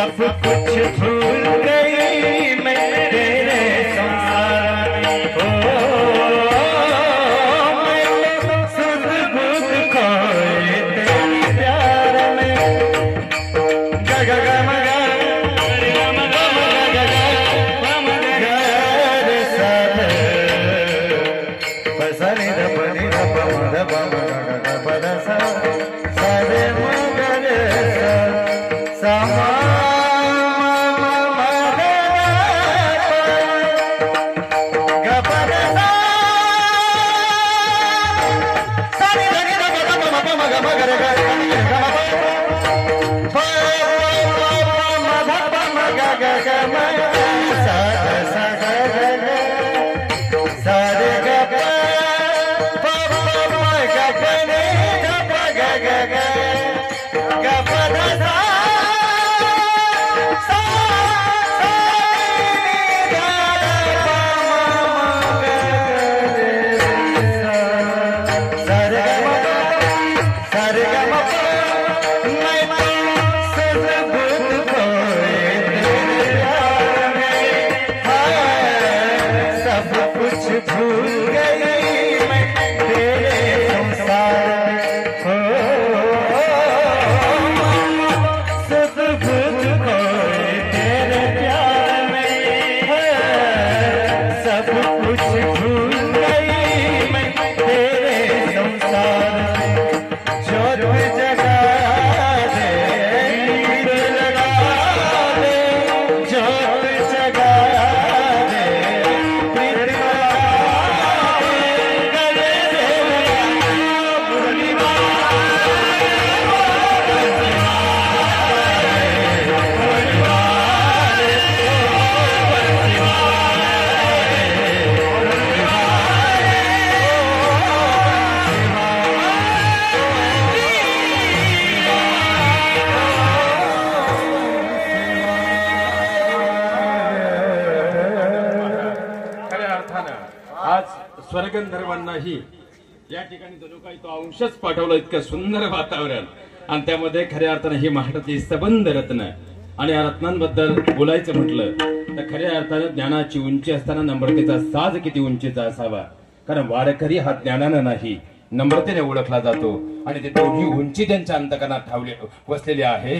सब कुछ भूल गई मैं तेरे संसार में। ओ मैं सुध बुध खोए तेरे प्यार में। ग ग ग म ग रे ग म ग म ग ग ग म ग रे सा रे प सा नि ध प नि ध प म ध प म ग ग ग प ध सा सा रे म ग रे सा सा म स्वर्गंधर्वांनाही या ठिकाणी जणू काही तो अंशच पाठवला. इतकं सुंदर वातावरण आणि त्यामध्ये खऱ्या अर्थाने ही महाराष्ट्राची सबंध रत्न. आणि या रत्नांबद्दल बोलायचं म्हटलं तर खऱ्या अर्थानं ज्ञानाची उंची असताना नम्रतेचा साज किती उंचीचा असावा. कारण वारकरी हा ज्ञानानं नाही नम्रतेने ओळखला जातो आणि ते दोन्ही उंची त्यांच्या अंतकरणात ठावले बसलेले आहे.